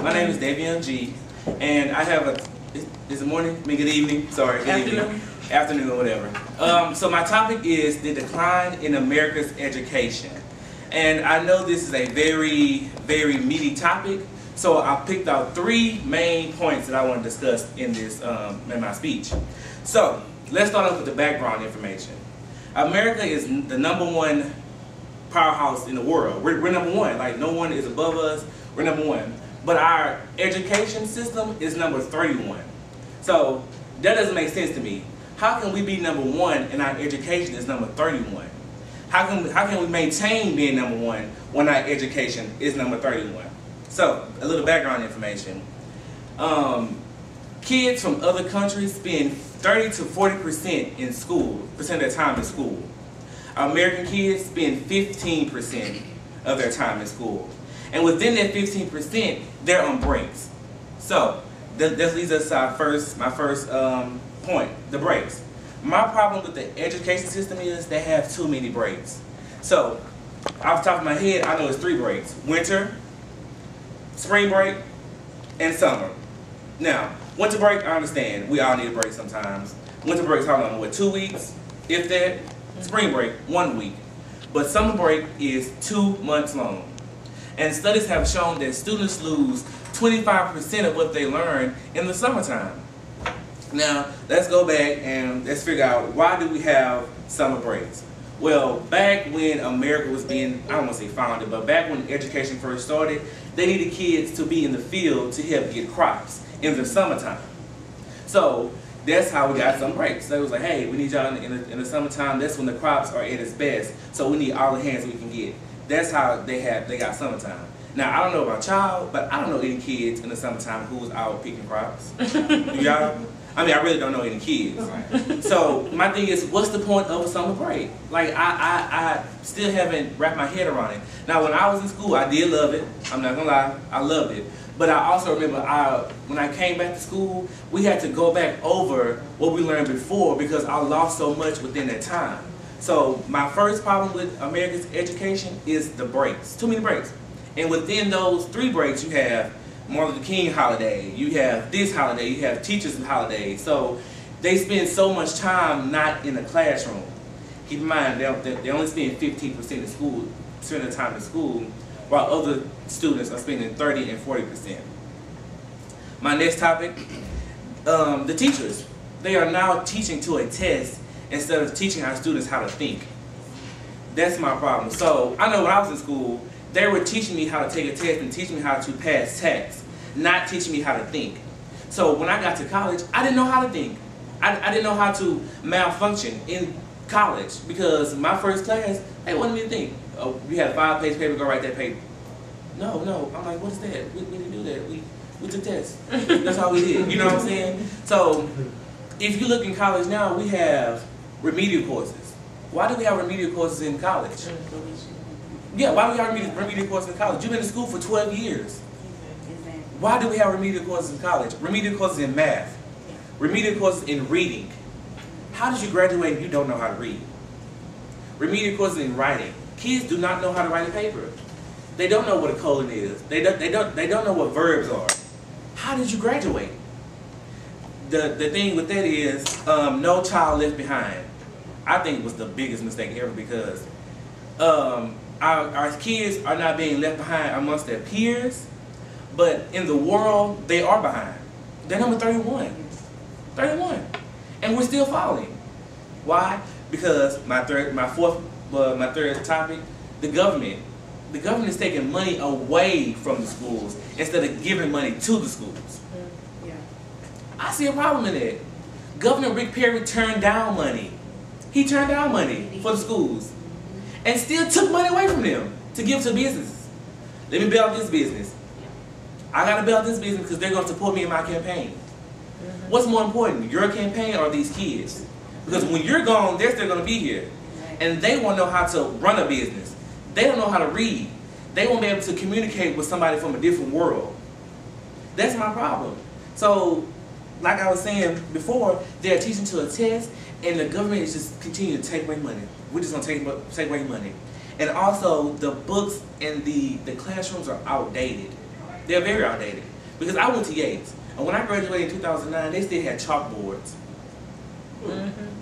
My name is Daveon Gee, and I have a, is it morning? I mean, good evening. Sorry, good evening. Afternoon or whatever. So my topic is the decline in America's education. And I know this is a very, very meaty topic, so I picked out 3 main points that I want to discuss in this, in my speech. So, let's start off with the background information. America is the #1 powerhouse in the world. We're #1, like no one is above us, we're #1. But our education system is number 31. So that doesn't make sense to me. How can we be #1 and our education is number 31? How can we maintain being #1 when our education is number 31? So, a little background information. Kids from other countries spend 30 to 40% in school, percent of their time in school. American kids spend 15% of their time in school. And within that 15%, they're on breaks. So, that leads us to my first point, the breaks. My problem with the education system is they have too many breaks. So, off the top of my head, I know it's 3 breaks. Winter, spring break, and summer. Now, winter break, I understand. We all need a break sometimes. Winter break's how long? What, 2 weeks? If that. Spring break, 1 week. But summer break is 2 months long. And studies have shown that students lose 25% of what they learn in the summertime. Now, let's go back and let's figure out, why do we have summer breaks? Well, back when America was being, I don't want to say founded, but back when education first started, they needed kids to be in the field to help get crops in the summertime. So that's how we got some breaks. So it was like, hey, we need y'all in the summertime. That's when the crops are at its best. So we need all the hands we can get. That's how they got summertime. Now, I don't know about y'all, but I don't know any kids in the summertime who was out picking crops. Do y'all? I mean, I really don't know any kids. So my thing is, what's the point of a summer break? Like, I still haven't wrapped my head around it. Now, when I was in school, I did love it. I'm not gonna lie, I loved it. But I also remember when I came back to school, we had to go back over what we learned before because I lost so much within that time. So my first problem with America's education is the breaks. Too many breaks. And within those 3 breaks, you have Martin Luther King holiday, you have this holiday, you have teachers' holidays. So they spend so much time not in the classroom. Keep in mind, they only spend 15% of school, spend their time in school, while other students are spending 30 and 40%. My next topic, the teachers. They are now teaching to a test instead of teaching our students how to think. That's my problem. So I know when I was in school, they were teaching me how to take a test and teaching me how to pass tests, not teaching me how to think. So when I got to college, I didn't know how to think. I didn't know how to malfunction in college because my first class, they wanted me to think. Oh, you had a 5-page paper, go write that paper. No. I'm like, what is that? We didn't do that. We took tests. That's all we did. You know what I'm saying? So if you look in college now, we have remedial courses. Why do we have remedial courses in college? Yeah, why do we have remedial courses in college? You've been in school for 12 years. Why do we have remedial courses in college? Remedial courses in math. Remedial courses in reading. How did you graduate if you don't know how to read? Remedial courses in writing. Kids do not know how to write a paper. They don't know what a colon is. They don't know what verbs are. How did you graduate? The thing with that is No Child Left Behind. I think it was the biggest mistake ever because our kids are not being left behind amongst their peers, but in the world they are behind. They're number 31. 31. And we're still falling. Why? Because my third topic, the government. The government is taking money away from the schools instead of giving money to the schools. Yeah. I see a problem in that. Governor Rick Perry turned down money. He turned down money for the schools and still took money away from them to give to businesses. Let me build this business. I got to build this business because they're going to support me in my campaign. What's more important, your campaign or these kids? Because when you're gone, they're still going to be here. And they won't know how to run a business. They don't know how to read. They won't be able to communicate with somebody from a different world. That's my problem. So, like I was saying before, they're teaching to a test, and the government is just continuing to take away money. We're just going to take away money. And also, the books and the classrooms are outdated. They're very outdated. Because I went to Yates, and when I graduated in 2009, they still had chalkboards.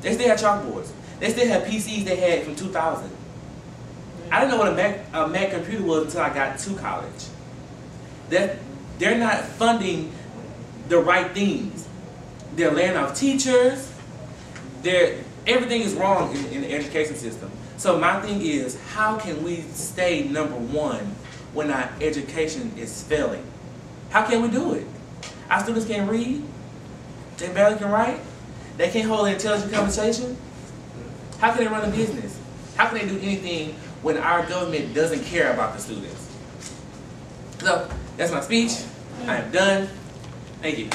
They still had chalkboards. They still had PCs they had from 2000. I didn't know what a Mac computer was until I got to college. They're not funding the right things. They're laying off teachers. Everything is wrong in the education system. So my thing is, how can we stay number one when our education is failing? How can we do it? Our students can't read. They barely can write. They can't hold an intelligent conversation. How can they run a business? How can they do anything when our government doesn't care about the students? So, that's my speech. I am done. Thank you.